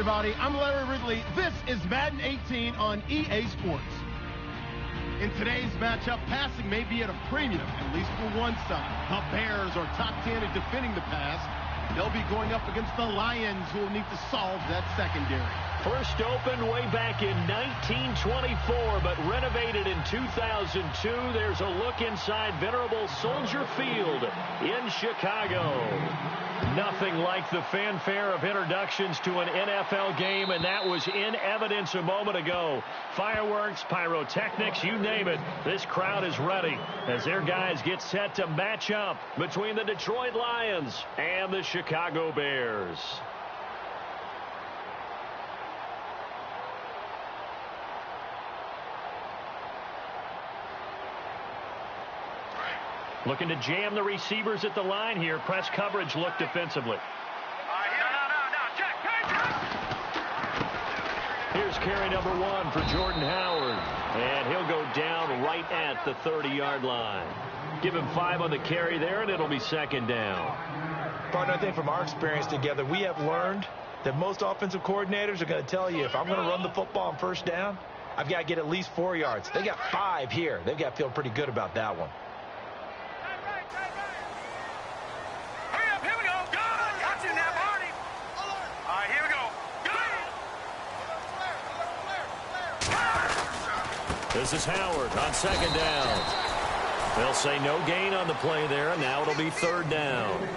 everybody. I'm Larry Ridley. This is Madden 18 on EA Sports. In today's matchup, passing may be at a premium, at least for one side. The Bears are top 10 at defending the pass. They'll be going up against the Lions, who will need to solve that secondary. First opened way back in 1924, but renovated in 2002. There's a look inside venerable Soldier Field in Chicago. Nothing like the fanfare of introductions to an NFL game, and that was in evidence a moment ago. Fireworks, pyrotechnics, you name it. This crowd is ready as their guys get set to match up between the Detroit Lions and the Chicago Bears. Looking to jam the receivers at the line here. Press coverage look defensively. Here's carry number 1 for Jordan Howard. And he'll go down right at the 30-yard line. Give him 5 on the carry there, and it'll be second down. Partner, I think from our experience together, we have learned that most offensive coordinators are going to tell you, if I'm going to run the football on first down, I've got to get at least 4 yards. They got 5 here. They've got to feel pretty good about that one. This is Howard on second down. They'll say no gain on the play there, and now it'll be third down.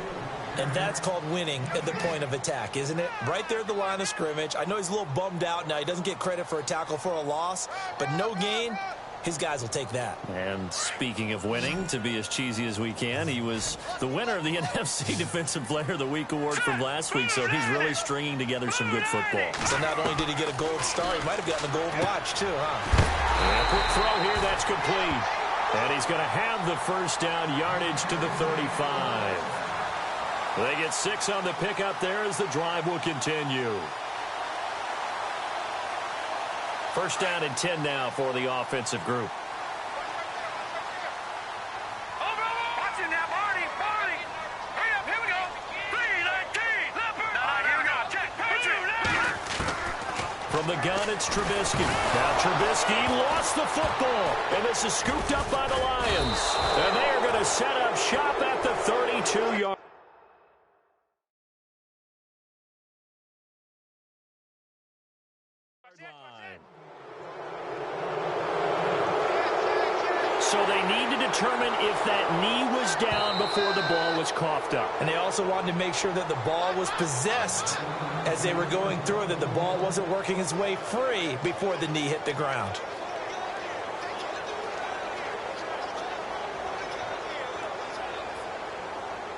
And that's called winning at the point of attack, isn't it? Right there at the line of scrimmage. I know he's a little bummed out now. He doesn't get credit for a tackle for a loss, but no gain, his guys will take that. And speaking of winning, to be as cheesy as we can, he was the winner of the NFC Defensive Player of the Week award from last week, so he's really stringing together some good football. So not only did he get a gold star, he might have gotten a gold watch too, huh? And a quick throw here, that's complete. And he's going to have the first down, yardage to the 35. They get 6 on the pickup there as the drive will continue. First down and 10 now for the offensive group. From the gun, it's Trubisky. Now Trubisky lost the football, and this is scooped up by the Lions. And they are going to set up shop at the 32-yard line. So they need to determine if that knee was down before the ball was coughed up. And they also wanted to make sure that the ball was possessed as they were going through it, that the ball wasn't working its way free before the knee hit the ground.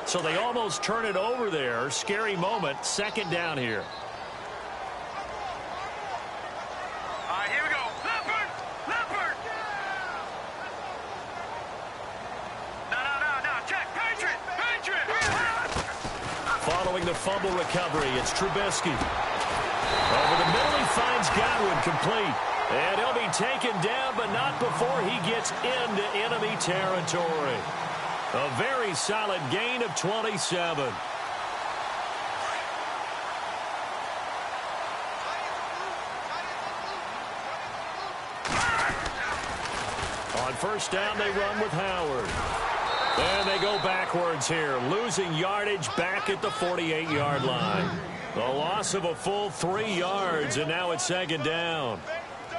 So they almost turn it over there. Scary moment. Second down here. Following the fumble recovery, it's Trubisky. Over the middle, he finds Godwin complete. And he'll be taken down, but not before he gets into enemy territory. A very solid gain of 27. On first down, they run with Howard. And they go backwards here, losing yardage back at the 48-yard line. The loss of a full 3 yards, and now it's second down.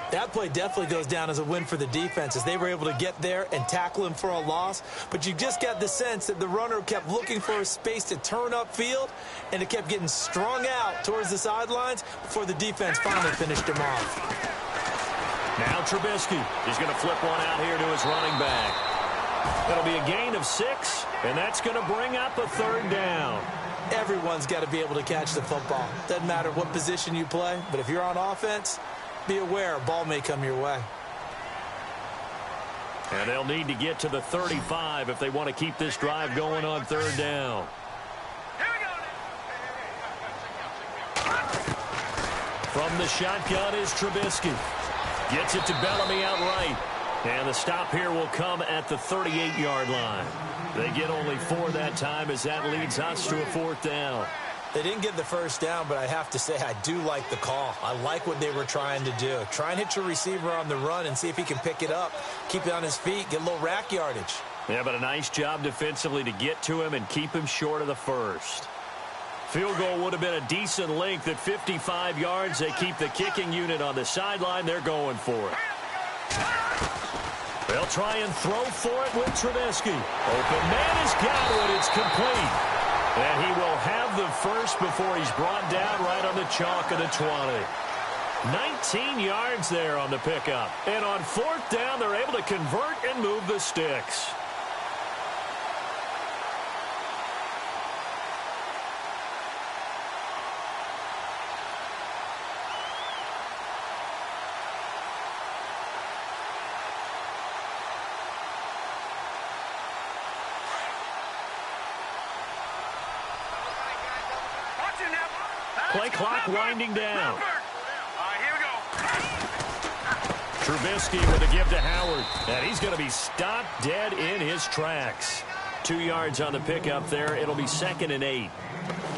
That play definitely goes down as a win for the defense, as they were able to get there and tackle him for a loss. But you just got the sense that the runner kept looking for a space to turn upfield, and it kept getting strung out towards the sidelines before the defense finally finished him off. Now Trubisky is going to flip one out here to his running back. That'll be a gain of 6, and that's going to bring up a third down. Everyone's got to be able to catch the football. Doesn't matter what position you play, but if you're on offense, be aware a ball may come your way. And they'll need to get to the 35 if they want to keep this drive going on third down. From the shotgun is Trubisky. Gets it to Bellamy outright. And the stop here will come at the 38-yard line. They get only 4 that time as that leads us to a fourth down. They didn't get the first down, but I have to say I do like the call. I like what they were trying to do. Try and hit your receiver on the run and see if he can pick it up, keep it on his feet, get a little rack yardage. Yeah, but a nice job defensively to get to him and keep him short of the first. Field goal would have been a decent length at 55 yards. They keep the kicking unit on the sideline. They're going for it. They'll try and throw for it with Trubisky. Open man has got it. It's complete. And he will have the first before he's brought down right on the chalk of the 20. 19 yards there on the pickup. And on fourth down, they're able to convert and move the sticks. Play clock winding down. Here we go. Trubisky with a give to Howard. And he's going to be stopped dead in his tracks. 2 yards on the pickup there. It'll be 2nd and 8.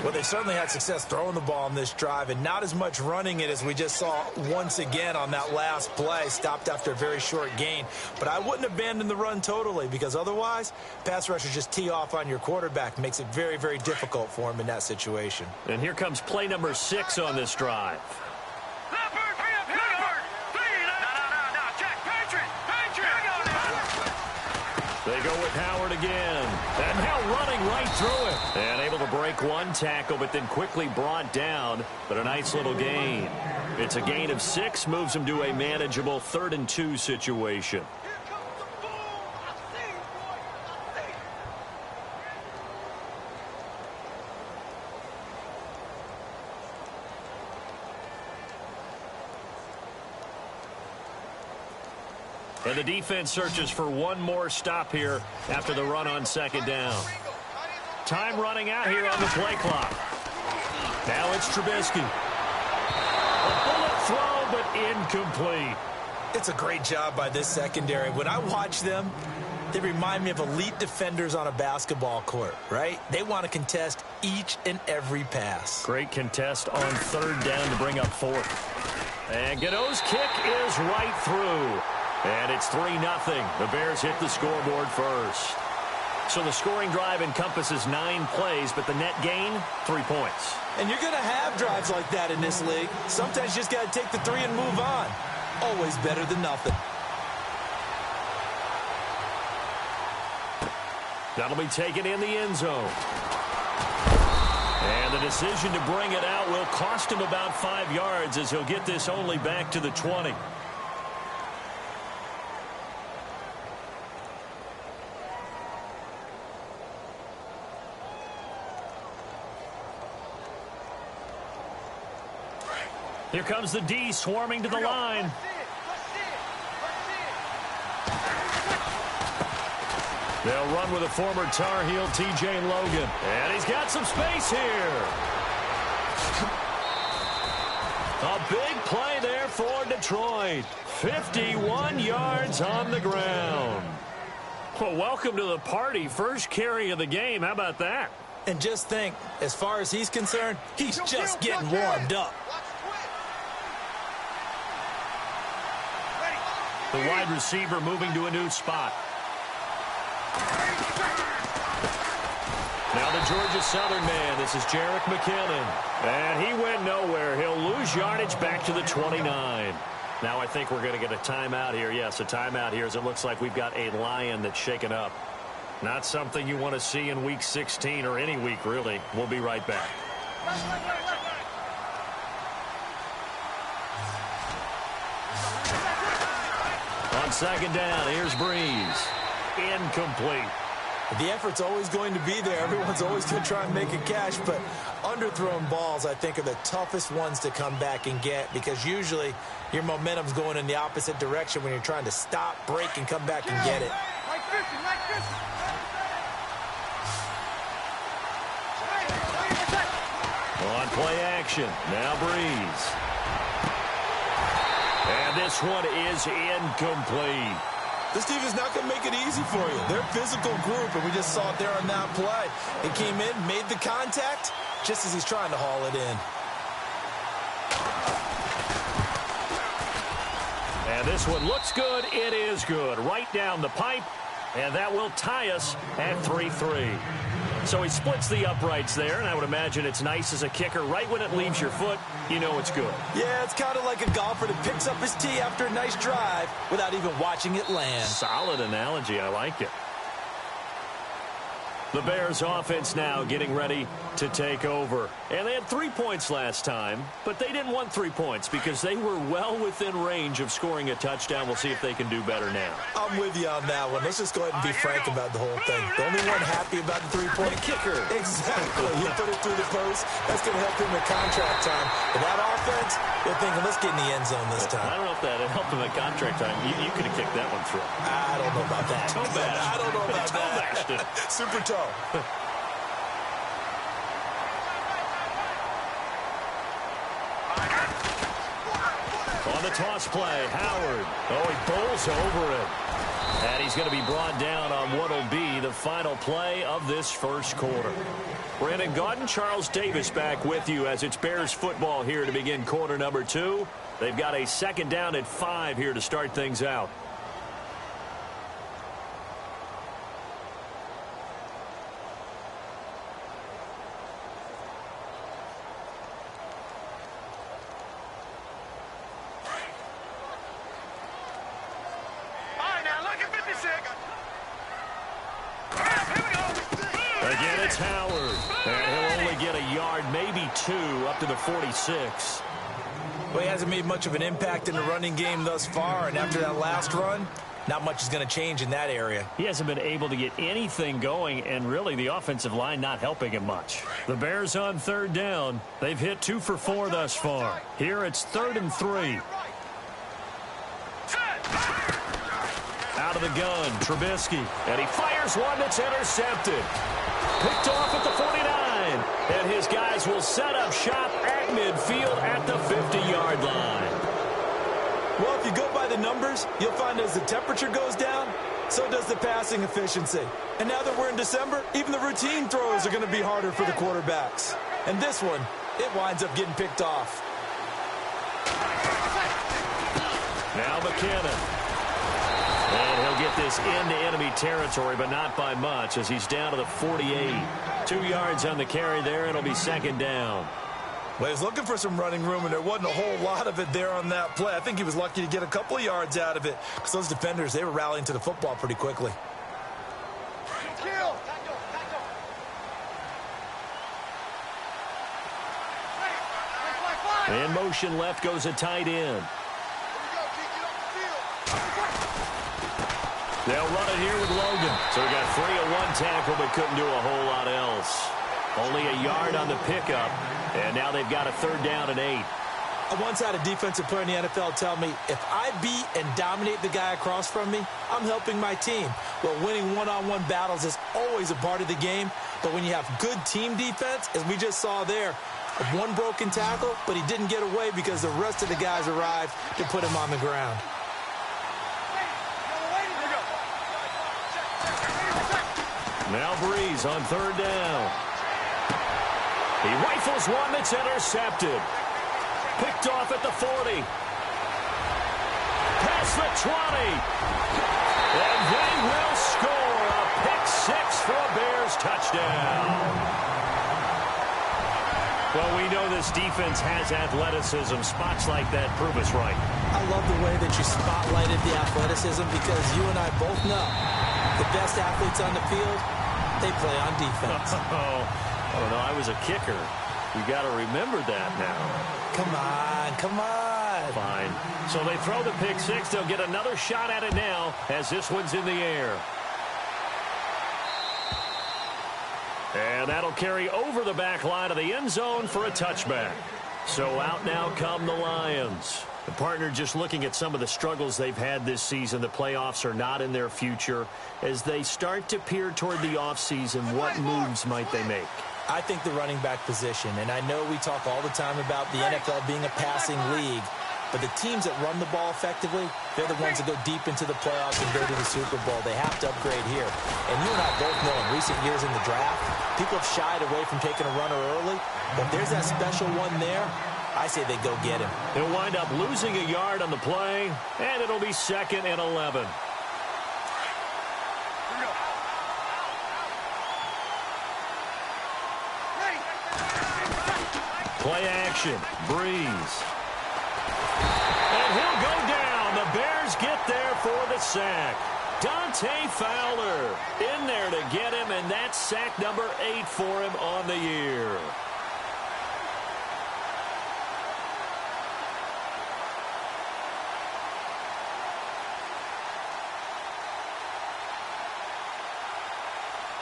Well, they certainly had success throwing the ball on this drive and not as much running it as we just saw once again on that last play. Stopped after a very short gain. But I wouldn't abandon the run totally because otherwise, pass rushers just tee off on your quarterback. Makes it very, very difficult for him in that situation. And here comes play number 6 on this drive. They go with Howard again. And now running right through it. And able to break one tackle, but then quickly brought down. But a nice little gain. It's a gain of 6, moves them to a manageable 3rd and 2 situation. And the defense searches for one more stop here after the run on 2nd down. Time running out here on the play clock. Now it's Trubisky. A bullet throw, but incomplete. It's a great job by this secondary. When I watch them, they remind me of elite defenders on a basketball court, right? They want to contest each and every pass. Great contest on 3rd down to bring up 4th. And Gano's kick is right through. And it's 3-0. The Bears hit the scoreboard first. So the scoring drive encompasses 9 plays, but the net gain, 3 points. And you're going to have drives like that in this league. Sometimes you just got to take the 3 and move on. Always better than nothing. That'll be taken in the end zone. And the decision to bring it out will cost him about 5 yards as he'll get this only back to the 20. Here comes the D swarming to the line. They'll run with a former Tar Heel, T.J. Logan. And he's got some space here. A big play there for Detroit. 51 yards on the ground. Well, welcome to the party. First carry of the game. How about that? And just think, as far as he's concerned, he's just getting warmed up. The wide receiver moving to a new spot. Now the Georgia Southern man. This is Jerick McKinnon. And he went nowhere. He'll lose yardage back to the 29. Now I think we're going to get a timeout here. Yes, a timeout here as it looks like we've got a Lion that's shaken up. Not something you want to see in Week 16 or any week, really. We'll be right back. On 2nd down, here's Breeze. Incomplete. The effort's always going to be there. Everyone's always going to try and make a catch, but underthrown balls, I think, are the toughest ones to come back and get because usually your momentum's going in the opposite direction when you're trying to stop, break, and come back and get it. On play action, now Breeze. And this one is incomplete. This team is not going to make it easy for you. They're a physical group, and we just saw it there on that play. He came in, made the contact, just as he's trying to haul it in. And this one looks good. It is good. Right down the pipe, and that will tie us at 3-3. So he splits the uprights there, and I would imagine it's nice as a kicker. Right when it leaves your foot, you know it's good. Yeah, it's kind of like a golfer that picks up his tee after a nice drive without even watching it land. Solid analogy. I like it. The Bears offense now getting ready to take over. And they had 3 points last time, but they didn't want 3 points because they were well within range of scoring a touchdown. We'll see if they can do better now. I'm with you on that one. Let's just go ahead and be frank about the whole thing. The only one happy about the 3-point kicker. Exactly. He put it through the post. That's going to help him at contract time. But that offense, they're thinking, let's get in the end zone this time. I don't know if that helped him at contract time. You could have kicked that one through. I don't know about that. I don't know about that. Super toe. On the toss play, Howard. Oh, he bowls over it. And he's going to be brought down on what will be the final play of this first quarter. Brandon Gaudin, Charles Davis back with you as it's Bears football here to begin quarter number 2. They've got a second down at 5 here to start things out. Again, it's Howard. And he'll only get a yard, maybe 2, up to the 46. Well, he hasn't made much of an impact in the running game thus far, and after that last run, not much is going to change in that area. He hasn't been able to get anything going, and really the offensive line not helping him much. The Bears on third down. They've hit 2 for 4 thus far. Here it's 3rd and 3. Out of the gun, Trubisky. And he fires one that's intercepted. Picked off at the 49. And his guys will set up shop at midfield at the 50-yard line. Well, if you go by the numbers, you'll find as the temperature goes down, so does the passing efficiency. And now that we're in December, even the routine throws are going to be harder for the quarterbacks. And this one, it winds up getting picked off. Now McKinnon. And he'll get this into enemy territory, but not by much as he's down to the 48. 2 yards on the carry there. It'll be second down. Well, he's looking for some running room, and there wasn't a whole lot of it there on that play. I think he was lucky to get a couple of yards out of it because those defenders, they were rallying to the football pretty quickly. In motion left goes a tight end. They'll run it here with Logan. So we got 3 on 1 tackle, but couldn't do a whole lot else. Only a yard on the pickup, and now they've got a 3rd down and 8. I once had a defensive player in the NFL tell me, if I beat and dominate the guy across from me, I'm helping my team. Well, winning one-on-one battles is always a part of the game, but when you have good team defense, as we just saw there, one broken tackle, but he didn't get away because the rest of the guys arrived to put him on the ground. Now Breeze on 3rd down. He rifles one that's intercepted. Picked off at the 40. Past the 20. And they will score a pick-6 for a Bears touchdown. Well, we know this defense has athleticism. Spots like that prove us right. I love the way that you spotlighted the athleticism because you and I both know the best athletes on the field, they play on defense. Oh, no, I was a kicker. You got to remember that now. Come on. Fine. So they throw the pick-6. They'll get another shot at it now as this one's in the air. And that'll carry over the back line of the end zone for a touchback. So out now come the Lions. The partner just looking at some of the struggles they've had this season. The playoffs are not in their future. As they start to peer toward the offseason, what moves might they make? I think the running back position, and I know we talk all the time about the NFL being a passing league, But the teams that run the ball effectively, they're the ones that go deep into the playoffs and go to the Super Bowl. They have to upgrade here. And you and I both know in recent years in the draft, people have shied away from taking a runner early. But there's that special one there. I say they go get him. He'll wind up losing a yard on the play, and it'll be 2nd and 11. Play action. Breeze. And he'll go down. The Bears get there for the sack. Dante Fowler in there to get him, and that's sack number 8 for him on the year.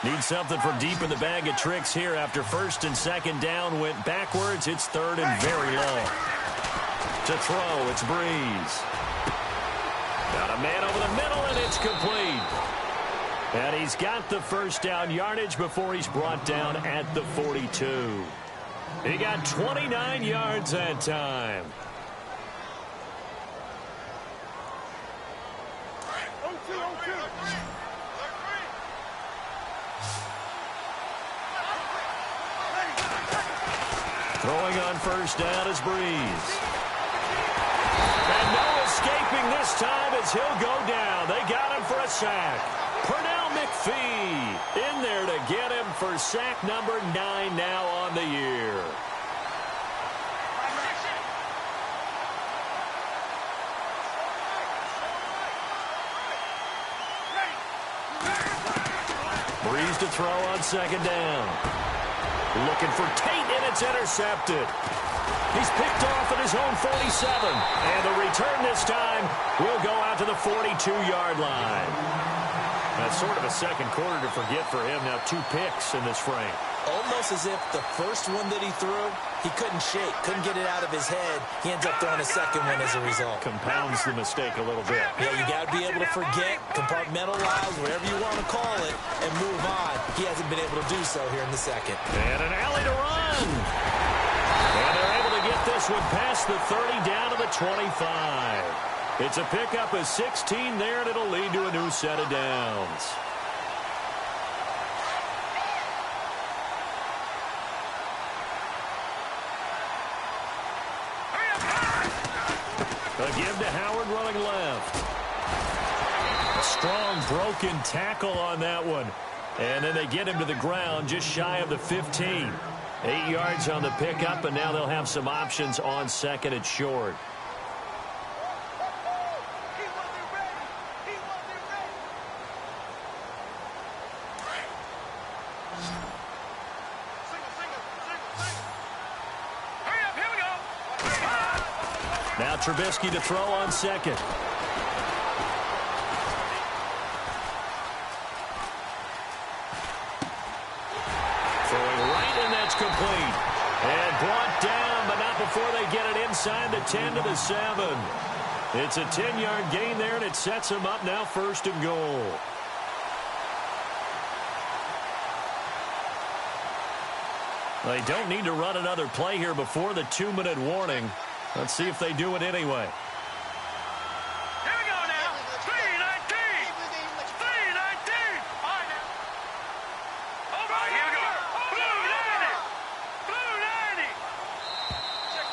Need something from deep in the bag of tricks here after 1st and 2nd down went backwards. It's 3rd and very long. To throw, it's Breeze. Got a man over the middle, and it's complete. And he's got the 1st down yardage before he's brought down at the 42. He got 29 yards that time. Throwing on 1st down is Breeze. And no escaping this time as he'll go down. They got him for a sack. Pernell McPhee in there to get him for sack number 9 now on the year. Breeze to throw on 2nd down. Looking for Tate, and it's intercepted. He's picked off at his own 47. And the return this time will go out to the 42-yard line. That's sort of a second quarter to forget for him. Now 2 picks in this frame. Almost as if the first one that he threw, he couldn't shake, couldn't get it out of his head. He ends up throwing a second one as a result. Compounds the mistake a little bit. Yeah, you got to be able to forget, compartmentalize, whatever you want to call it, and move on. He hasn't been able to do so here in the second. And an alley to run. And they're able to get this one past the 30 down to the 25. It's a pickup of 16 there, and it'll lead to a new set of downs. A give to Howard running left. A strong broken tackle on that one. And then they get him to the ground just shy of the 15. 8 yards on the pickup, and now they'll have some options on 2nd and short. Now Trubisky to throw on 2nd. Throwing right, and that's complete. And brought down, but not before they get it inside the 10 to the 7. It's a 10-yard gain there, and it sets them up now 1st and goal. They don't need to run another play here before the 2-minute warning. Let's see if they do it anyway. Here we go now. 3-19. 3-19. All right, here we go. Blue 90. Blue 90. Check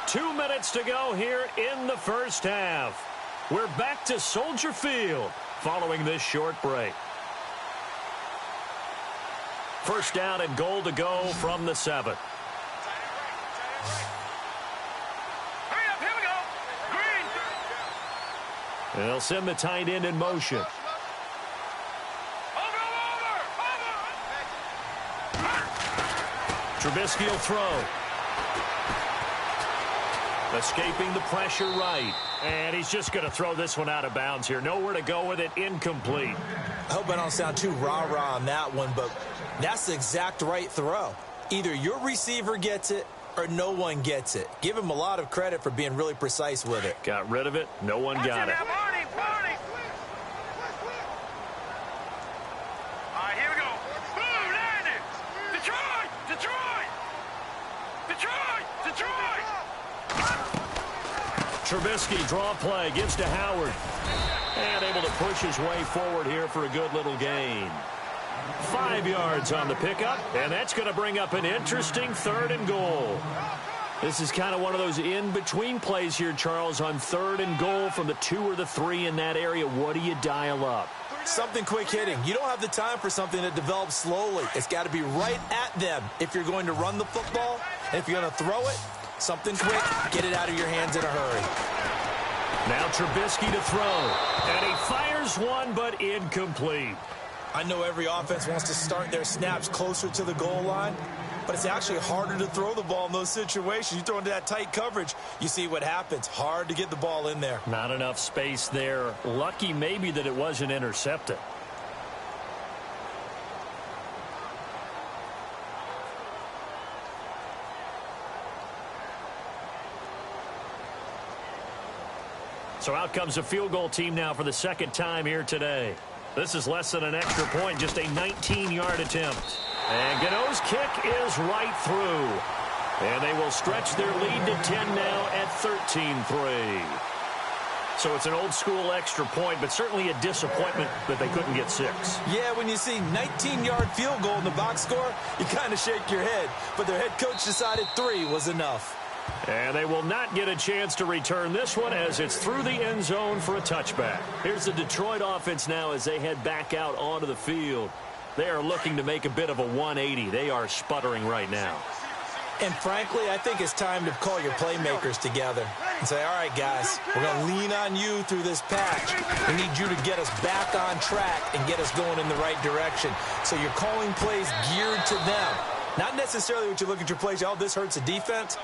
26. 2 minutes to go here in the 1st half. We're back to Soldier Field following this short break. 1st down and goal to go from the 7. Hurry up, here we go. Green. They'll send the tight end in motion. Over. Trubisky will throw. Escaping the pressure right. And he's just going to throw this one out of bounds here. Nowhere to go with it. Incomplete. I hope I don't sound too rah-rah on that one, but that's the exact right throw. Either your receiver gets it or no one gets it. Give him a lot of credit for being really precise with it. Got rid of it. No one got it. All right, here we go. Blue 90. Detroit. Trubisky, draw play, gives to Howard. And able to push his way forward here for a good little gain. 5 yards on the pickup, and that's going to bring up an interesting 3rd and goal. This is kind of one of those in-between plays here, Charles, on 3rd and goal from the 2 or the 3 in that area. What do you dial up? Something quick hitting. You don't have the time for something that develops slowly. It's got to be right at them if you're going to run the football. And if you're going to throw it, something quick, get it out of your hands in a hurry. Now Trubisky to throw. And he fires one, but incomplete. I know every offense wants to start their snaps closer to the goal line, but it's actually harder to throw the ball in those situations. You throw into that tight coverage, you see what happens. Hard to get the ball in there. Not enough space there. Lucky maybe that it wasn't intercepted. So out comes a field goal team now for the 2nd time here today. This is less than an extra point, just a 19-yard attempt. And Gano's kick is right through. And they will stretch their lead to 10 now at 13-3. So it's an old-school extra point, but certainly a disappointment that they couldn't get 6. Yeah, when you see 19-yard field goal in the box score, you kind of shake your head. But their head coach decided 3 was enough. And they will not get a chance to return this one as it's through the end zone for a touchback. Here's the Detroit offense now as they head back out onto the field. They are looking to make a bit of a 180. They are sputtering right now. And frankly, I think it's time to call your playmakers together and say, all right, guys, we're going to lean on you through this patch. We need you to get us back on track and get us going in the right direction. So you're calling plays geared to them. Not necessarily what you look at your plays, oh, this hurts the defense.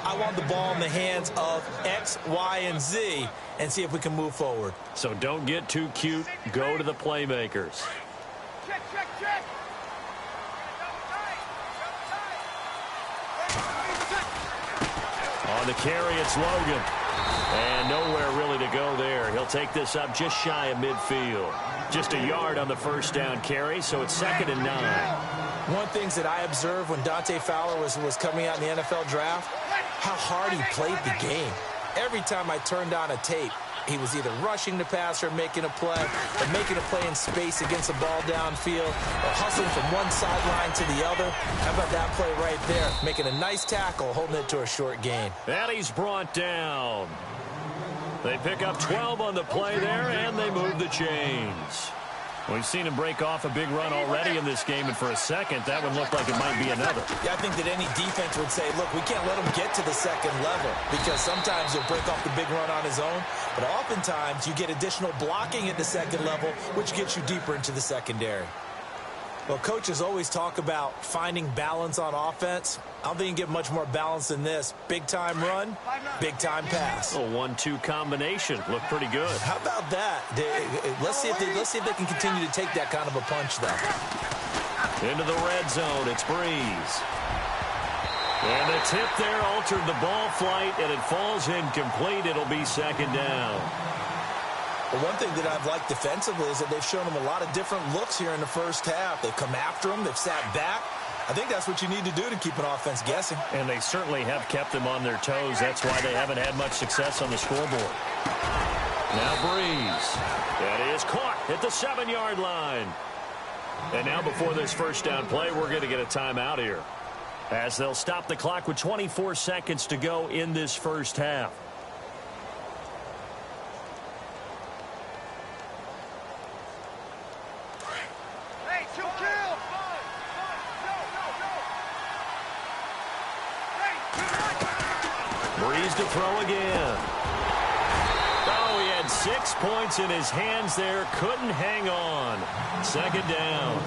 I want the ball in the hands of X, Y, and Z and see if we can move forward. So don't get too cute. Go to the playmakers. Check, check, check. On the carry, it's Logan. And nowhere really to go there. He'll take this up just shy of midfield. Just a yard on the first down carry, so it's 2nd and 9. One of the things that I observed when Dante Fowler was coming out in the NFL draft, how hard he played the game. Every time I turned on a tape, he was either rushing the passer, making a play, or making a play in space against the ball downfield, or hustling from one sideline to the other. How about that play right there? Making a nice tackle, holding it to a short gain. And he's brought down. They pick up 12 on the play there, and they move the chains. We've seen him break off a big run already in this game, and for a second, that would look like it might be another. Yeah, I think that any defense would say, look, we can't let him get to the second level because sometimes he'll break off the big run on his own, but oftentimes you get additional blocking at the second level, which gets you deeper into the secondary. Well, coaches always talk about finding balance on offense. I don't think you can get much more balance than this. Big-time run, big-time pass. A 1-2 combination. Looked pretty good. How about that? Let's see if they can continue to take that kind of a punch, though. Into the red zone. It's Breeze. And the tip there altered the ball flight, and it falls incomplete. It'll be 2nd down. Well, one thing that I've liked defensively is that they've shown them a lot of different looks here in the first half. They've come after them. They've sat back. I think that's what you need to do to keep an offense guessing. And they certainly have kept them on their toes. That's why they haven't had much success on the scoreboard. Now Breeze. That is caught at the 7-yard line. And now before this first down play, we're going to get a timeout here, as they'll stop the clock with 24 seconds to go in this first half. Breeze to throw again. Oh, he had 6 points in his hands there. Couldn't hang on. 2nd down.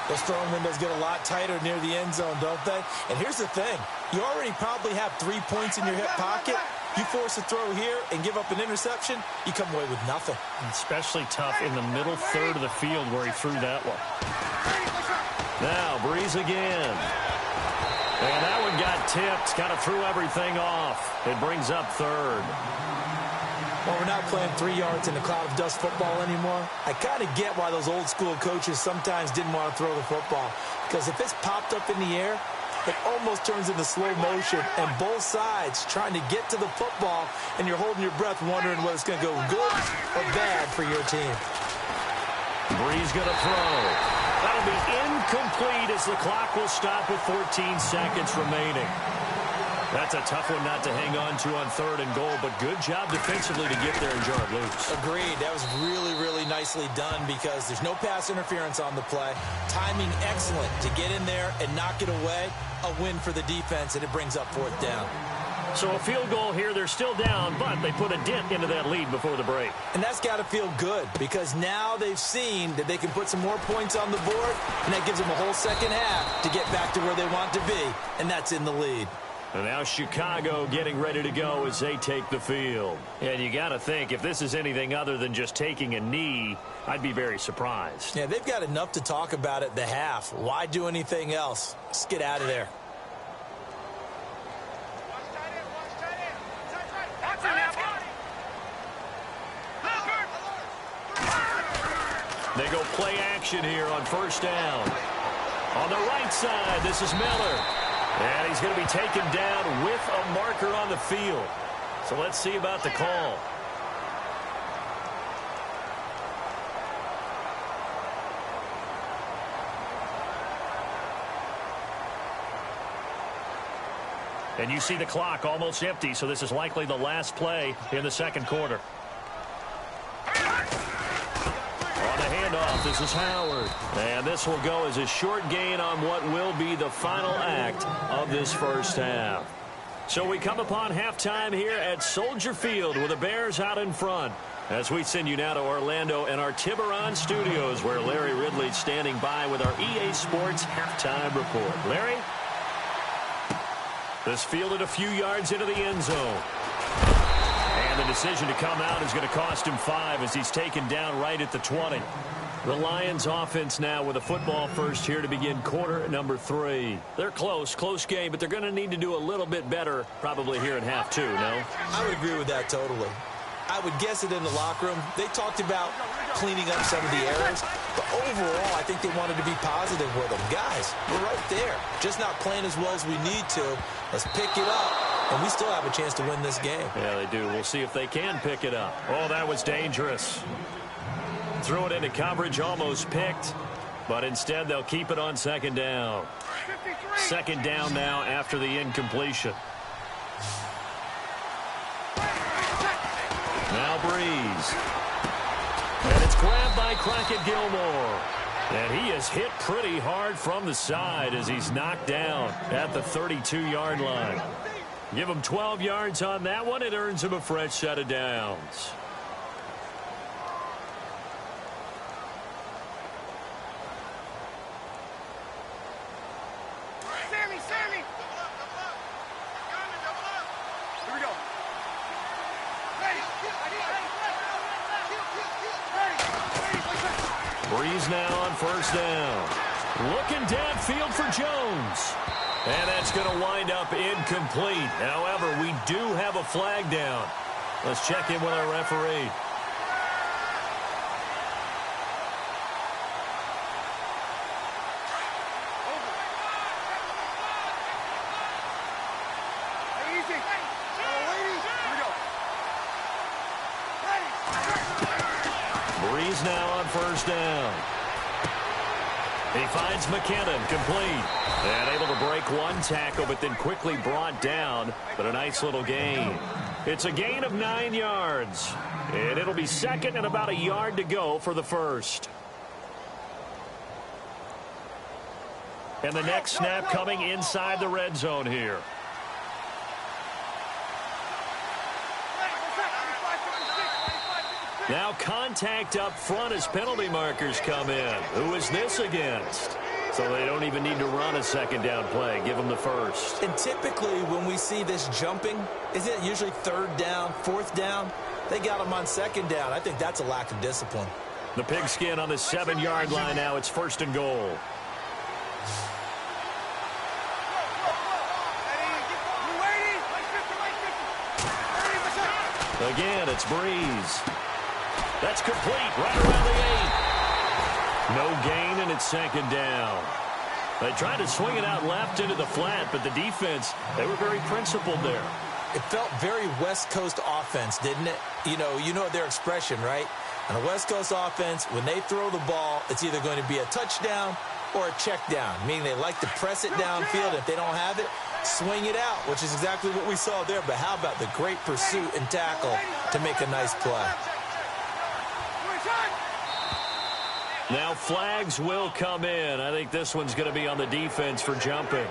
Those throwing windows get a lot tighter near the end zone, don't they? And here's the thing. You already probably have 3 points in your hip pocket. You force a throw here and give up an interception, you come away with nothing. Especially tough in the middle third of the field where he threw that one. Now, Breeze again. And that one got tipped. Kind of threw everything off. It brings up 3rd. Well, we're not playing 3 yards in a cloud of dust football anymore. I kind of get why those old school coaches sometimes didn't want to throw the football. Because if it's popped up in the air it almost turns into slow motion, and both sides trying to get to the football, and you're holding your breath wondering whether it's going to go good or bad for your team. Brees going to throw. That'll be incomplete as the clock will stop with 14 seconds remaining. That's a tough one not to hang on to on 3rd and goal, but good job defensively to get there and jar it loose. Agreed. That was really, really nicely done because there's no pass interference on the play. Timing excellent to get in there and knock it away. A win for the defense, and it brings up 4th down. So a field goal here. They're still down, but they put a dent into that lead before the break. And that's got to feel good because now they've seen that they can put some more points on the board, and that gives them a whole second half to get back to where they want to be, and that's in the lead. And now Chicago getting ready to go as they take the field. And you got to think, if this is anything other than just taking a knee, I'd be very surprised. Yeah, they've got enough to talk about at the half. Why do anything else? Let's get out of there. They go play action here on 1st down. On the right side, this is Miller. And he's going to be taken down with a marker on the field. So let's see about the call. And you see the clock almost empty, so this is likely the last play in the 2nd quarter. Handoff, this is Howard. And this will go as a short gain on what will be the final act of this 1st half. So we come upon halftime here at Soldier Field with the Bears out in front. As we send you now to Orlando and our Tiburon studios where Larry Ridley's standing by with our EA Sports halftime report. Larry? This fielded a few yards into the end zone. And the decision to come out is going to cost him 5 as he's taken down right at the 20. The Lions offense now with a football first here to begin quarter number 3. They're close game, but they're going to need to do a little bit better probably here in half 2, no? I would agree with that totally. I would guess it in the locker room. They talked about cleaning up some of the errors, but overall, I think they wanted to be positive with them. Guys, we're right there. Just not playing as well as we need to. Let's pick it up, and we still have a chance to win this game. Yeah, they do. We'll see if they can pick it up. Oh, that was dangerous. Threw it into coverage, almost picked, but instead they'll keep it on 2nd down. 2nd down now after the incompletion. Now Brees. And it's grabbed by Crockett Gilmore. And he is hit pretty hard from the side as he's knocked down at the 32-yard line. Give him 12 yards on that one. It earns him a fresh set of downs. Sammy! Here we go. Brees now on 1st down. Looking downfield for Jones. And that's going to wind up incomplete. However, we do have a flag down. Let's check in with our referee. Brees now on 1st down. He finds McKinnon, complete. And able to break one tackle, but then quickly brought down. But a nice little gain. It's a gain of 9 yards. And it'll be 2nd and about a yard to go for the 1st. And the next snap coming inside the red zone here. Now contact up front as penalty markers come in. Who is this against? So they don't even need to run a 2nd down play. Give them the 1st. And typically when we see this jumping, isn't it usually 3rd down, 4th down? They got them on 2nd down. I think that's a lack of discipline. The pigskin on the 7-yard line now. It's 1st and goal. Again, it's Brees. That's complete right around the 8. No gain, and it's 2nd down. They tried to swing it out left into the flat, but the defense, they were very principled there. It felt very West Coast offense, didn't it? You know their expression, right? On a West Coast offense, when they throw the ball, it's either going to be a touchdown or a check down, meaning they like to press it downfield. If they don't have it, swing it out, which is exactly what we saw there. But how about the great pursuit and tackle to make a nice play? Now flags will come in. I think this one's going to be on the defense for jumping.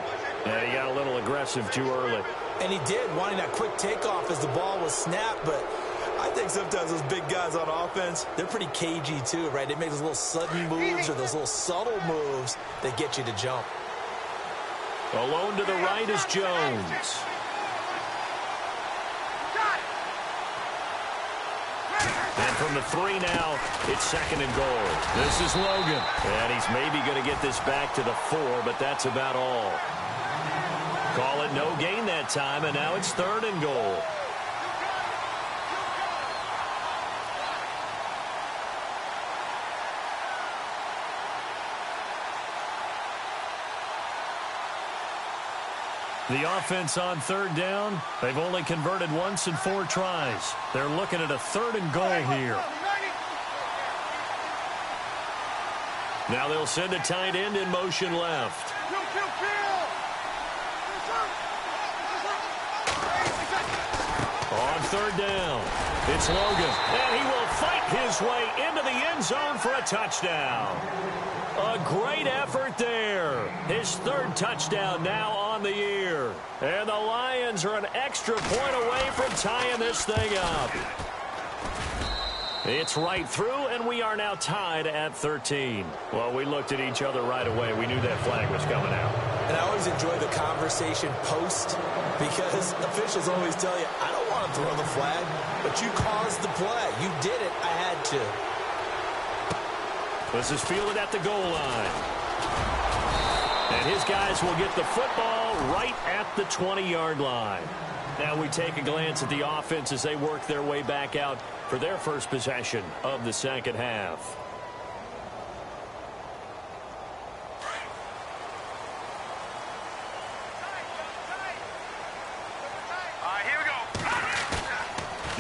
Yeah, he got a little aggressive too early. And he did, wanting that quick takeoff as the ball was snapped. But I think sometimes those big guys on offense, they're pretty cagey too, right? They make those little sudden moves or those little subtle moves that get you to jump. Alone to the right is Jones. And from the 3 now, it's 2nd and goal. This is Logan. And he's maybe going to get this back to the 4, but that's about all. Call it no gain that time, and now it's 3rd and goal. The offense on 3rd down, they've only converted once in 4 tries. They're looking at a 3rd and goal here. Now they'll send a tight end in motion left. On 3rd down, it's Logan. And he will fight his way into the end zone for a touchdown. A great effort there. His 3rd touchdown now on the year. And the Lions are an extra point away from tying this thing up. It's right through, and we are now tied at 13. Well, we looked at each other right away. We knew that flag was coming out. And I always enjoy the conversation post because officials always tell you, I don't want to throw the flag, but you caused the play. You did it. I had to. This is fielded at the goal line. And his guys will get the football right at the 20-yard line. Now we take a glance at the offense as they work their way back out for their first possession of the 2nd half. All right, here we go.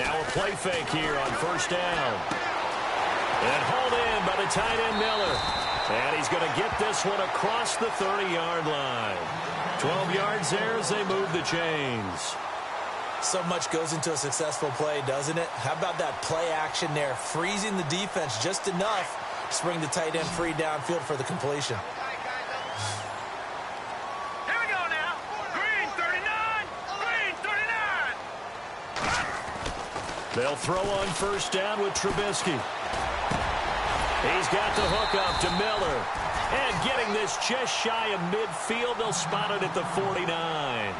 Now a play fake here on 1st down. And hauled in by the tight end Miller. And he's going to get this one across the 30-yard line. 12 yards there as they move the chains. So much goes into a successful play, doesn't it? How about that play action there, freezing the defense just enough to bring the tight end free downfield for the completion. Here we go now. Green 39. Green 39. They'll throw on 1st down with Trubisky. He's got the hook up to Miller. And getting this just shy of midfield, they'll spot it at the 49.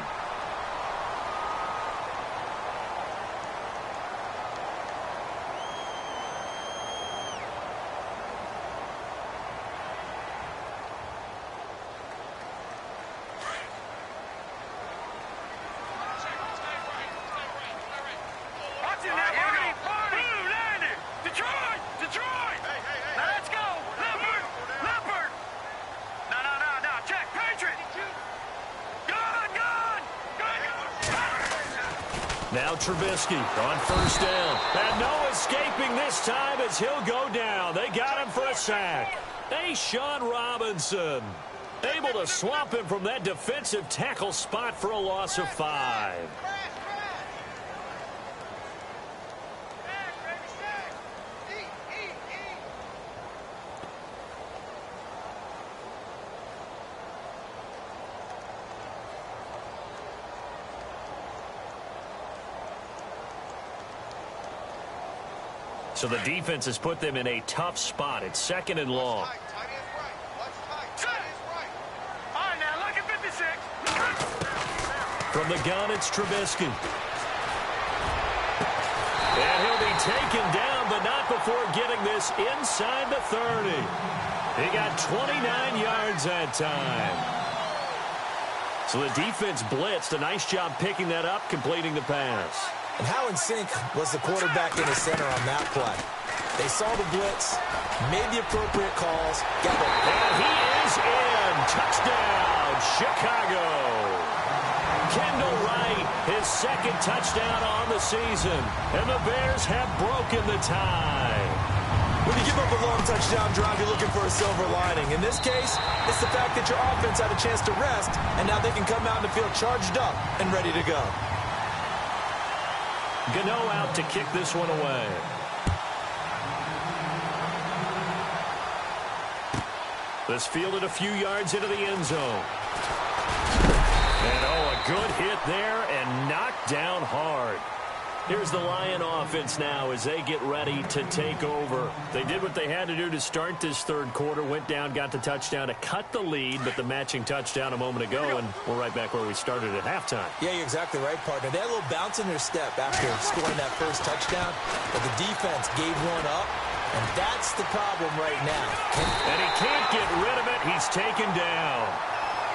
Now Trubisky on 1st down. And no escaping this time as he'll go down. They got him for a sack. Sean Robinson able to swamp him from that defensive tackle spot for a loss of 5. So the defense has put them in a tough spot. It's 2nd and long. From the gun, it's Trubisky. And he'll be taken down, but not before getting this inside the 30. He got 29 yards that time. So the defense blitzed. A nice job picking that up, completing the pass. And how in sync was the quarterback in the center on that play? They saw the blitz, made the appropriate calls, got it. And he is in. Touchdown. Chicago. Kendall Wright, his second touchdown on the season. And the Bears have broken the tie. When you give up a long touchdown drive, you're looking for a silver lining. In this case, it's the fact that your offense had a chance to rest, and now they can come out and feel charged up and ready to go. Gano out to kick this one away. This fielded a few yards into the end zone. And, a good hit there and knocked down hard. Here's the Lion offense now as they get ready to take over. They did what they had to do to start this third quarter, went down, got the touchdown to cut the lead, but the matching touchdown a moment ago, and we're right back where we started at halftime. Yeah, you're exactly right, partner. They had a little bounce in their step after scoring that first touchdown, but the defense gave one up, and that's the problem right now. And he can't get rid of it. He's taken down.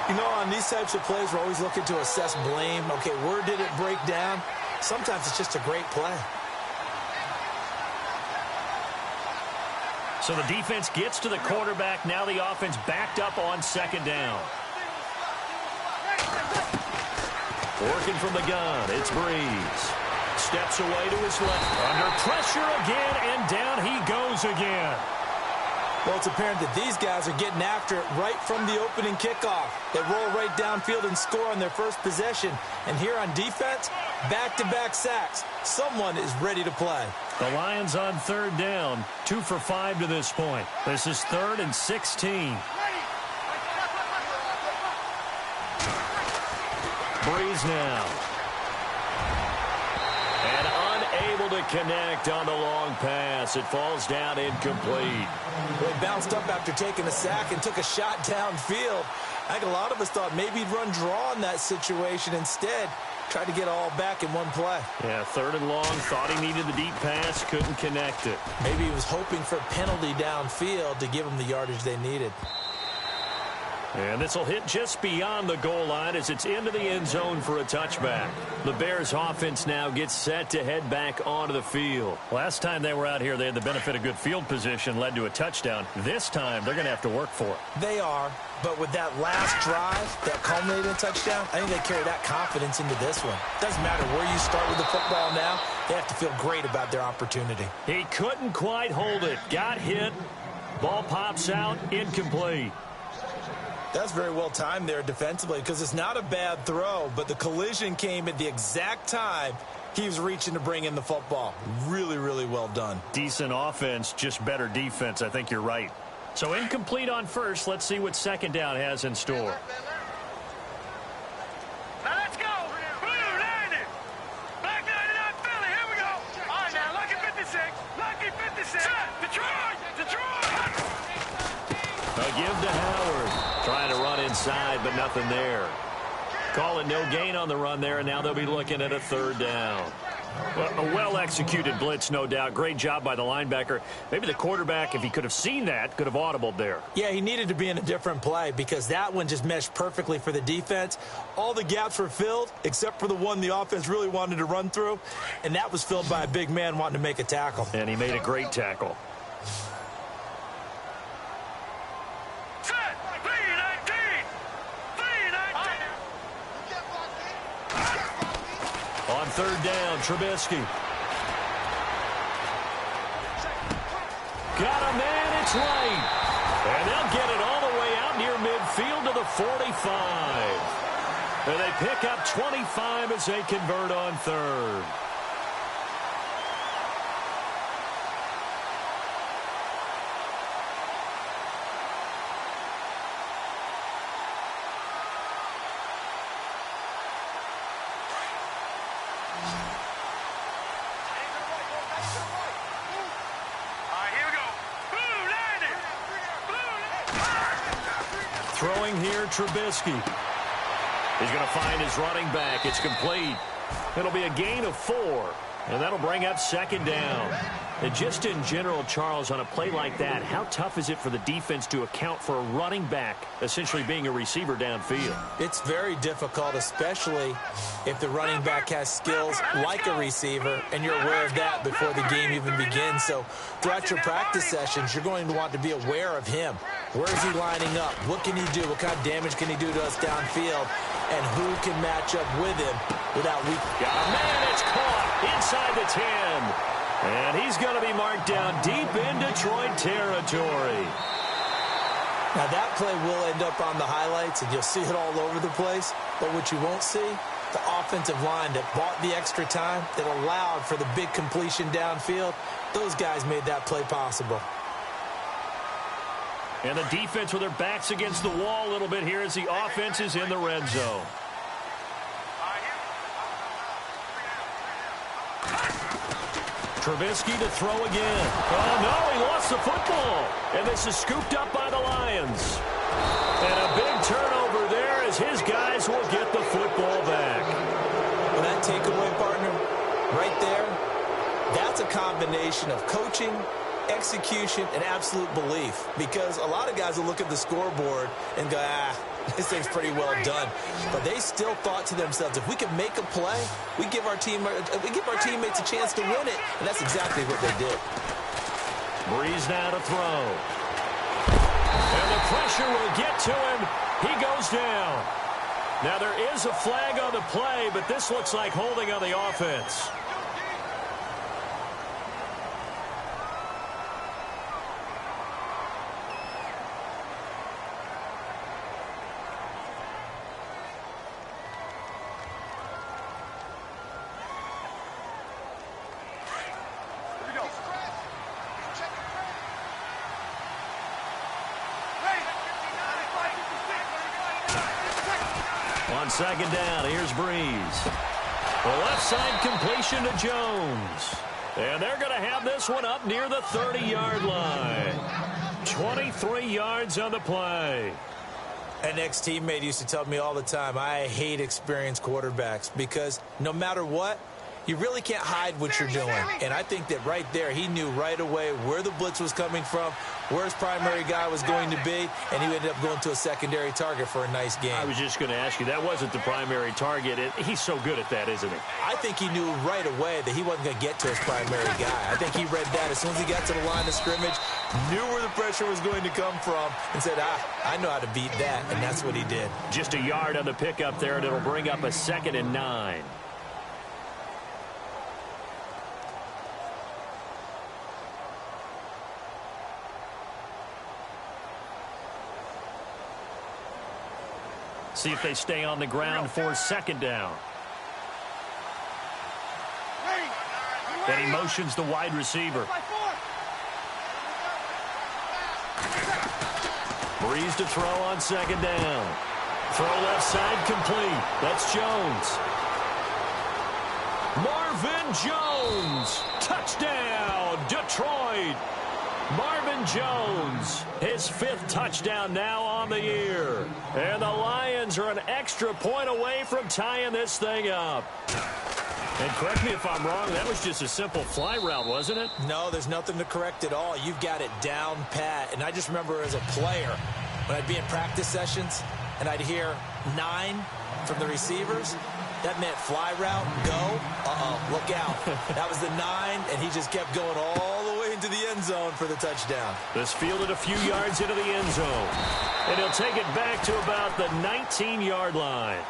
You know, on these types of plays, we're always looking to assess blame. Okay, where did it break down? Sometimes it's just a great play. So the defense gets to the quarterback. Now the offense backed up on second down. Working from the gun, it's Breeze. Steps away to his left. Under pressure again, and down he goes again. Well, it's apparent that these guys are getting after it right from the opening kickoff. They roll right downfield and score on their first possession. And here on defense, back-to-back sacks. Someone is ready to play. The Lions on third down, 2 for 5 to this point. This is 3rd and 16. Breeze now. And unable to connect on the long pass. It falls down incomplete. Well, he bounced up after taking a sack and took a shot downfield. I think a lot of us thought maybe he'd run draw in that situation. Instead, tried to get all back in one play. Yeah, 3rd and long. Thought he needed the deep pass. Couldn't connect it. Maybe he was hoping for a penalty downfield to give him the yardage they needed. And this will hit just beyond the goal line as it's into the end zone for a touchback. The Bears offense now gets set to head back onto the field. Last time they were out here, they had the benefit of good field position, led to a touchdown. This time, they're going to have to work for it. They are, but with that last drive, that culminated in touchdown, I think they carry that confidence into this one. Doesn't matter where you start with the football now, they have to feel great about their opportunity. He couldn't quite hold it. Got hit. Ball pops out. Incomplete. That's very well timed there defensively because it's not a bad throw, but the collision came at the exact time he was reaching to bring in the football. Really, really well done. Decent offense, just better defense. I think you're right. So incomplete on first. Let's see what second down has in store. Now let's go. Blue 90. Black 99 Philly. Here we go. All right, now lucky 56. Lucky 56. Set. Detroit. Detroit. A give to Howard. Trying to run inside, but nothing there. Calling no gain on the run there, and now they'll be looking at a 3rd down. Well, a well-executed blitz, no doubt. Great job by the linebacker. Maybe the quarterback, if he could have seen that, could have audibled there. Yeah, he needed to be in a different play because that one just meshed perfectly for the defense. All the gaps were filled except for the one the offense really wanted to run through, and that was filled by a big man wanting to make a tackle. And he made a great tackle. On 3rd down, Trubisky. Got a man, it's late. And they'll get it all the way out near midfield to the 45. And they pick up 25 as they convert on 3rd. Throwing here, Trubisky. He's going to find his running back. It's complete. It'll be a gain of 4, and that'll bring up 2nd down. And just in general, Charles, on a play like that, how tough is it for the defense to account for a running back essentially being a receiver downfield? It's very difficult, especially if the running back has skills like a receiver, and you're aware of that before the game even begins. So throughout your practice sessions, you're going to want to be aware of him. Where is he lining up? What can he do? What kind of damage can he do to us downfield? And who can match up with him without weak? Got a man, it's caught inside the 10. And he's going to be marked down deep in Detroit territory. Now that play will end up on the highlights, and you'll see it all over the place. But what you won't see, the offensive line that bought the extra time, that allowed for the big completion downfield, those guys made that play possible. And the defense with their backs against the wall a little bit here as the offense is in the red zone. Trubisky to throw again. Oh, no, he lost the football. And this is scooped up by the Lions. And a big turnover there as his guys will get the football back. Well, that takeaway, partner, right there, that's a combination of coaching, execution, and absolute belief. Because a lot of guys will look at the scoreboard and go, this thing's pretty well done. But they still thought to themselves, if we can make a play, we give our teammates a chance to win it. And that's exactly what they did. Breeze now to throw. And the pressure will get to him. He goes down. Now there is a flag on the play, but this looks like holding on the offense. On second down, here's Breeze. The left side completion to Jones. And they're going to have this one up near the 30-yard line. 23 yards on the play. An ex-teammate used to tell me all the time, I hate experienced quarterbacks because no matter what, you really can't hide what you're doing. And I think that right there, he knew right away where the blitz was coming from, where his primary guy was going to be, and he ended up going to a secondary target for a nice game. I was just going to ask you, that wasn't the primary target. He's so good at that, isn't he? I think he knew right away that he wasn't going to get to his primary guy. I think he read that as soon as he got to the line of scrimmage, knew where the pressure was going to come from, and said, I know how to beat that, and that's what he did. Just a yard on the pickup there, and it'll bring up a 2nd and 9. See if they stay on the ground for 2nd down. Then he motions the wide receiver. Breeze to throw on 2nd down. Throw left side complete. That's Jones. Marvin Jones. Touchdown, Detroit. Marvin Jones, his 5th touchdown now on the year. And the Lions are an extra point away from tying this thing up. And correct me if I'm wrong, that was just a simple fly route, wasn't it? No, there's nothing to correct at all. You've got it down pat. And I just remember as a player, when I'd be in practice sessions and I'd hear 9 from the receivers, that meant fly route, go, look out. That was the 9, and he just kept going all the way into the end zone for the touchdown. This fielded a few yards into the end zone. And he'll take it back to about the 19-yard line.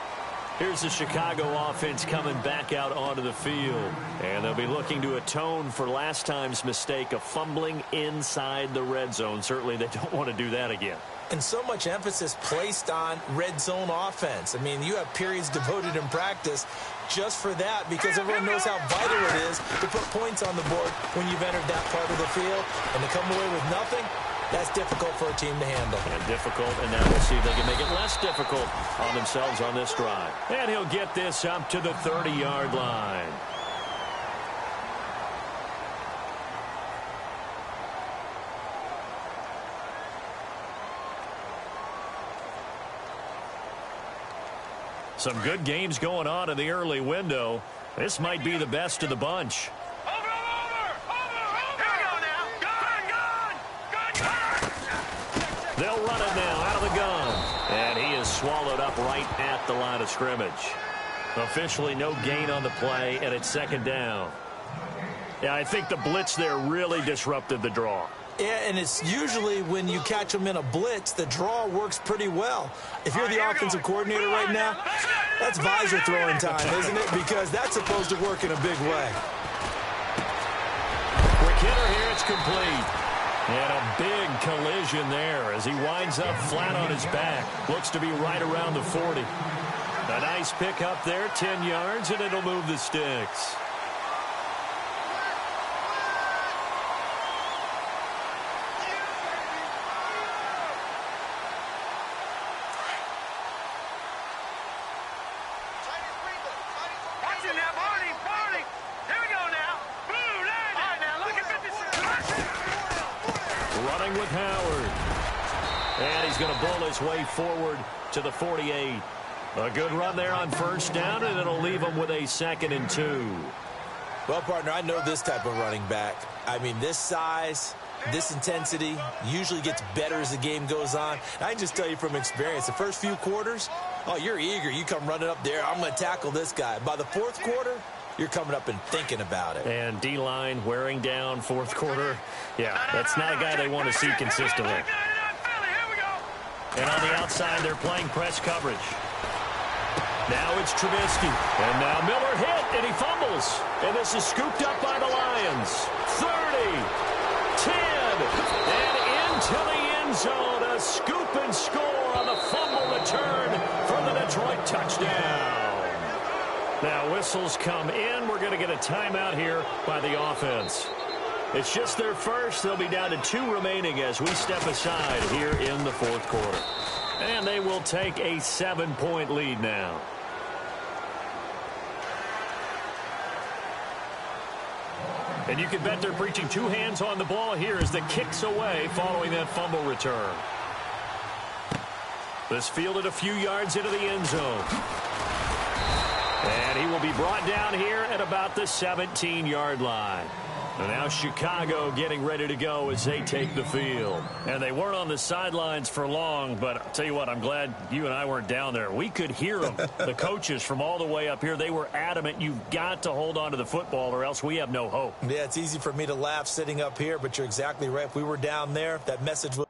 Here's the Chicago offense coming back out onto the field. And they'll be looking to atone for last time's mistake of fumbling inside the red zone. Certainly they don't want to do that again. And so much emphasis placed on red zone offense. I mean, you have periods devoted in practice just for that because everyone knows how vital it is to put points on the board when you've entered that part of the field. And to come away with nothing, that's difficult for a team to handle. And difficult, and now we'll see if they can make it less difficult on themselves on this drive. And he'll get this up to the 30-yard line. Some good games going on in the early window. This might be the best of the bunch. Over! Here we go now. Gun! They'll run it now out of the gun. And he is swallowed up right at the line of scrimmage. Officially no gain on the play, and it's 2nd down. Yeah, I think the blitz there really disrupted the draw. Yeah, and it's usually when you catch them in a blitz, the draw works pretty well. If you're the offensive coordinator right now, that's visor throwing time, isn't it? Because that's supposed to work in a big way. Quick hitter here, it's complete. And a big collision there as he winds up flat on his back. Looks to be right around the 40. A nice pick up there, 10 yards, and it'll move the sticks. With Howard. And he's going to bull his way forward to the 48. A good run there on first down, and it'll leave him with a 2nd and 2. Well, partner, I know this type of running back. I mean, this size, this intensity usually gets better as the game goes on. And I can just tell you from experience, the first few quarters, oh, you're eager. You come running up there, I'm going to tackle this guy. By the fourth quarter, you're coming up and thinking about it. And D-line wearing down fourth quarter. Yeah, that's not a guy they want to see consistently. And on the outside, they're playing press coverage. Now it's Trubisky. And now Miller hit, and he fumbles. And this is scooped up by the Lions. 30, 10, and into the end zone. A scoop and score on the fumble return for the Detroit touchdown. Now whistles come in. We're going to get a timeout here by the offense. It's just their first. They'll be down to 2 remaining as we step aside here in the fourth quarter. And they will take a 7-point lead now. And you can bet they're preaching 2 hands on the ball here as the kick's away following that fumble return. This fielded a few yards into the end zone. And he will be brought down here at about the 17-yard line. And now Chicago getting ready to go as they take the field. And they weren't on the sidelines for long, but I'll tell you what, I'm glad you and I weren't down there. We could hear them, the coaches from all the way up here. They were adamant, you've got to hold on to the football or else we have no hope. Yeah, it's easy for me to laugh sitting up here, but you're exactly right. If we were down there, that message was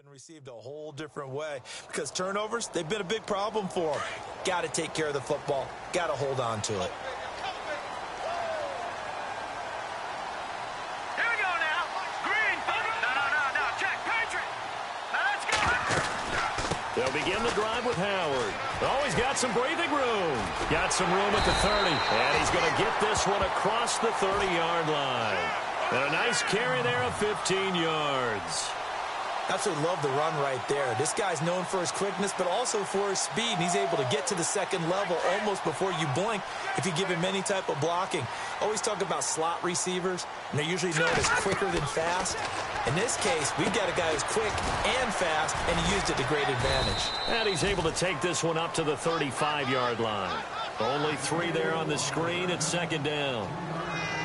been received a whole different way because turnovers, they've been a big problem for them. Got to take care of the football. Got to hold on to it. Here we go now. Green. No. Check. Patriot. Now let's go. They'll begin the drive with Howard. Oh, he's got some breathing room. Got some room at the 30. And he's going to get this one across the 30-yard line. And a nice carry there of 15 yards. Absolutely love the run right there. This guy's known for his quickness, but also for his speed. And he's able to get to the second level almost before you blink if you give him any type of blocking. Always talk about slot receivers, and they're usually known as quicker than fast. In this case, we've got a guy who's quick and fast, and he used it to great advantage. And he's able to take this one up to the 35-yard line. Only 3 there on the screen at second down.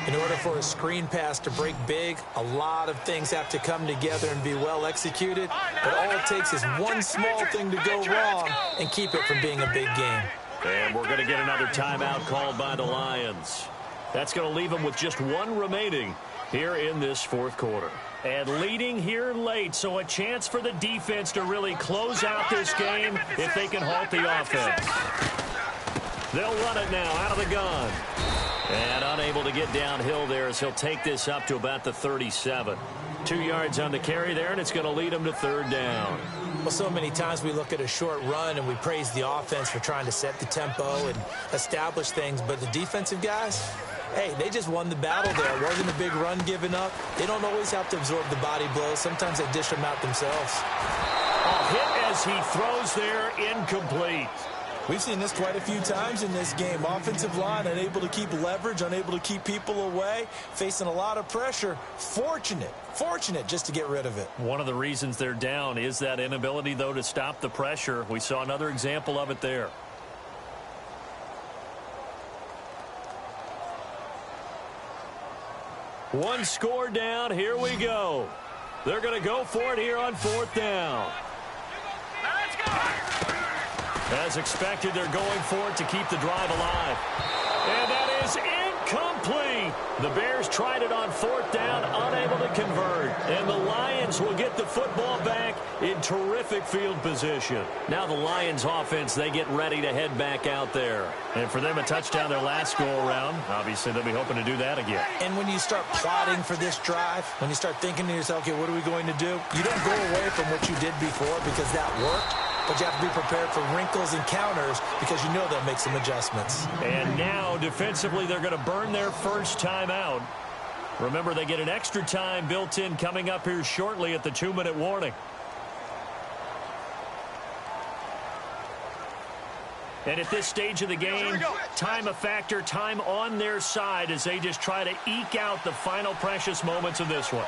In order for a screen pass to break big, a lot of things have to come together and be well executed. But all it takes is one small thing to go wrong and keep it from being a big game. And we're going to get another timeout called by the Lions. That's going to leave them with just 1 remaining here in this fourth quarter. And leading here late, so a chance for the defense to really close out this game if they can halt the offense. They'll run it now out of the gun. And unable to get downhill there as he'll take this up to about the 37. 2 yards on the carry there, and it's going to lead him to third down. Well, so many times we look at a short run and we praise the offense for trying to set the tempo and establish things, but the defensive guys, hey, they just won the battle there. It wasn't a big run given up. They don't always have to absorb the body blows. Sometimes they dish them out themselves. A hit as he throws there, incomplete. We've seen this quite a few times in this game. Offensive line unable to keep leverage, unable to keep people away, facing a lot of pressure. Fortunate just to get rid of it. One of the reasons they're down is that inability, though, to stop the pressure. We saw another example of it there. One score down. Here we go. They're going to go for it here on fourth down. Let's go! As expected, they're going for it to keep the drive alive. And that is incomplete. The Bears tried it on fourth down, unable to convert. And the Lions will get the football back in terrific field position. Now the Lions offense, they get ready to head back out there. And for them, a touchdown their last go-around. Obviously, they'll be hoping to do that again. And when you start plotting for this drive, when you start thinking to yourself, okay, what are we going to do? You don't go away from what you did before because that worked. But you have to be prepared for wrinkles and counters because you know they'll make some adjustments. And now, defensively, they're going to burn their first time out. Remember, they get an extra time built in coming up here shortly at the 2-minute warning. And at this stage of the game, time a factor, time on their side as they just try to eke out the final precious moments of this one.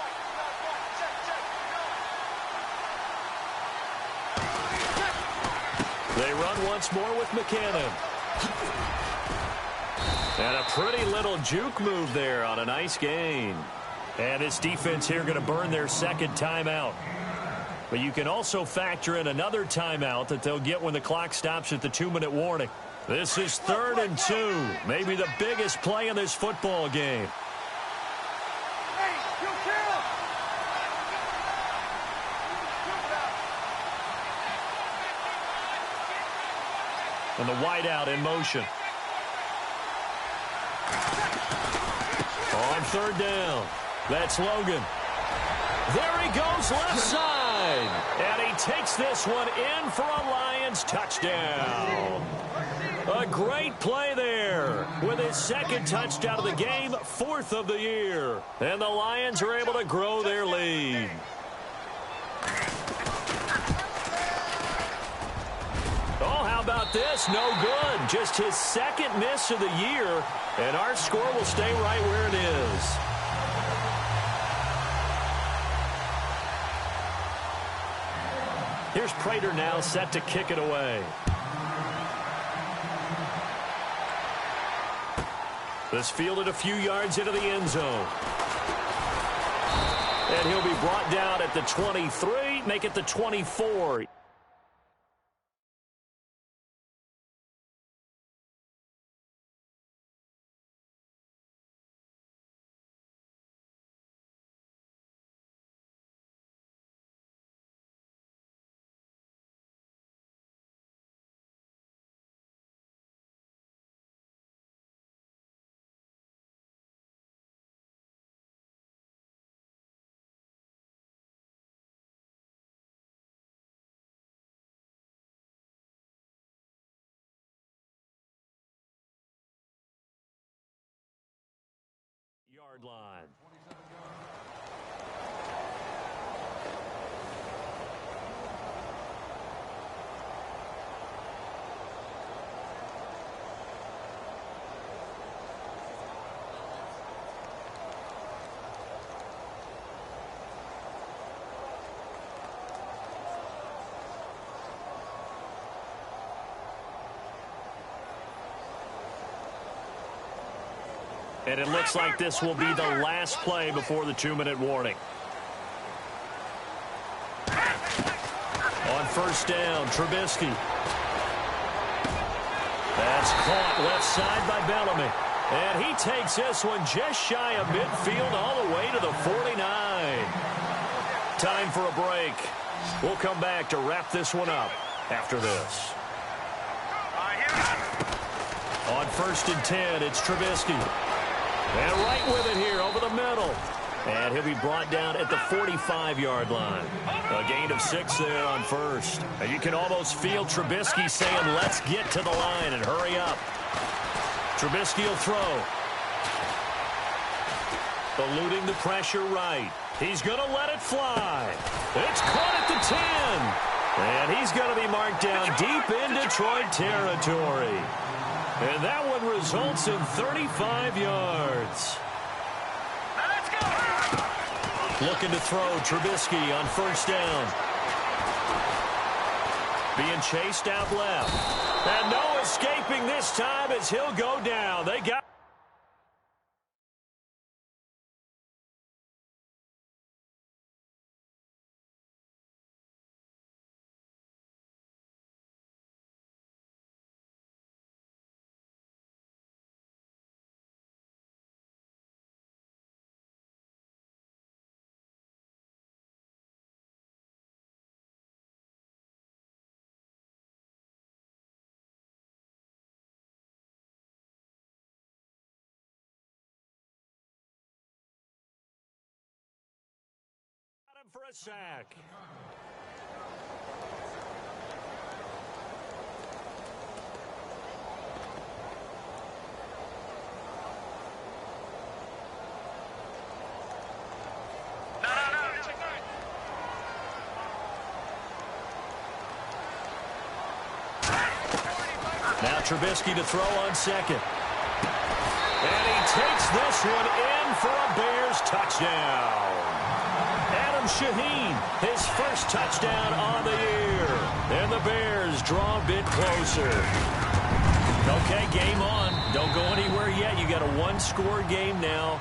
They run once more with McCannon. And a pretty little juke move there on a nice gain. And this defense here going to burn their second timeout. But you can also factor in another timeout that they'll get when the clock stops at the 2-minute warning. This is 3rd and 2. Maybe the biggest play in this football game. And the wideout in motion. On 3rd down. That's Logan. There he goes left side. And he takes this one in for a Lions touchdown. A great play there with his second touchdown of the game, 4th of the year. And the Lions are able to grow their lead. Oh, how about this? No good. Just his second miss of the year, and our score will stay right where it is. Here's Prater now set to kick it away. This fielded a few yards into the end zone. And he'll be brought down at the 23, make it the 24. Yard line. And it looks like this will be the last play before the 2-minute warning. On 1st down, Trubisky. That's caught left side by Bellamy. And he takes this one just shy of midfield all the way to the 49. Time for a break. We'll come back to wrap this one up after this. On 1st and 10, it's Trubisky. And right with it here over the middle. And he'll be brought down at the 45-yard line. A gain of 6 there on 1st. And you can almost feel Trubisky saying, let's get to the line and hurry up. Trubisky will throw. Eluding the pressure right. He's going to let it fly. It's caught at the 10. And he's going to be marked down deep in Detroit territory. And that one results in 35 yards. Looking to throw, Trubisky on 1st down. Being chased out left. And no escaping this time as he'll go down. They got... for a sack. Now Trubisky to throw on 2nd. And he takes this one in for a Bears touchdown. Shaheen, his first touchdown on the year. And the Bears draw a bit closer. Okay, game on. Don't go anywhere yet. You got a one-score game now.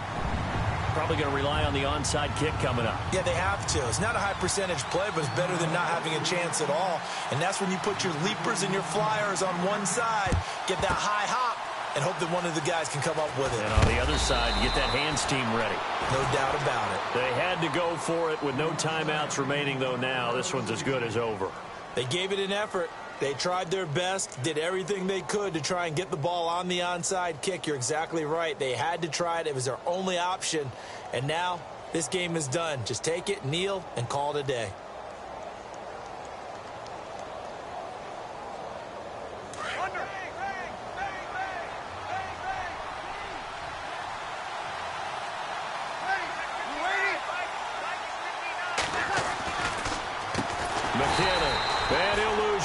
Probably going to rely on the onside kick coming up. Yeah, they have to. It's not a high percentage play, but it's better than not having a chance at all. And that's when you put your leapers and your flyers on one side, get that high hop, and hope that one of the guys can come up with it. And on the other side, get that hands team ready. No doubt about it. They had to go for it with no timeouts remaining, though, now. This one's as good as over. They gave it an effort. They tried their best, did everything they could to try and get the ball on the onside kick. You're exactly right. They had to try it. It was their only option. And now this game is done. Just take it, kneel, and call it a day.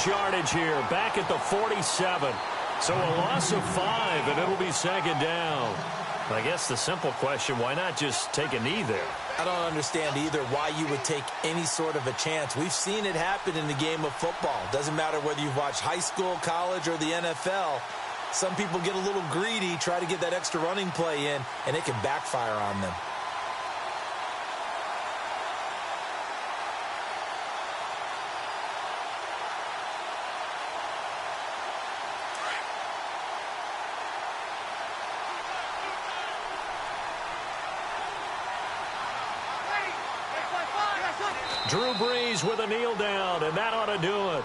Yardage here, back at the 47. So a loss of 5, and it'll be 2nd down. I guess the simple question, why not just take a knee there? I don't understand either why you would take any sort of a chance. We've seen it happen in the game of football. Doesn't matter whether you've watched high school, college, or the NFL. Some people get a little greedy, try to get that extra running play in, and it can backfire on them. Drew Brees with a kneel down, and that ought to do it.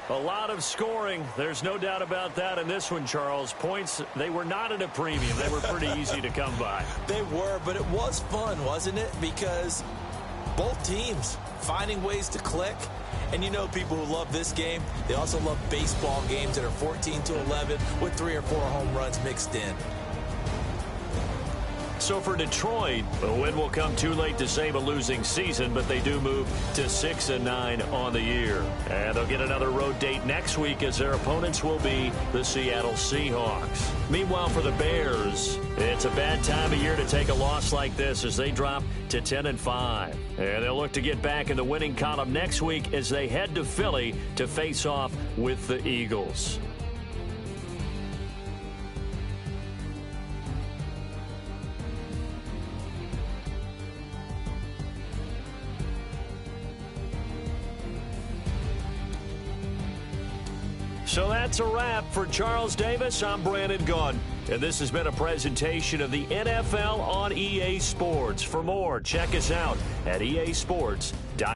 A lot of scoring. There's no doubt about that in this one, Charles. Points, they were not at a premium. They were pretty easy to come by. They were, but it was fun, wasn't it? Because both teams finding ways to click. And you know people who love this game, they also love baseball games that are 14-11 with 3 or 4 home runs mixed in. So for Detroit, the win will come too late to save a losing season, but they do move to 6-9 on the year. And they'll get another road date next week as their opponents will be the Seattle Seahawks. Meanwhile, for the Bears, it's a bad time of year to take a loss like this as they drop to 10-5. And they'll look to get back in the winning column next week as they head to Philly to face off with the Eagles. So that's a wrap. For Charles Davis, I'm Brandon Gunn. And this has been a presentation of the NFL on EA Sports. For more, check us out at easports.com.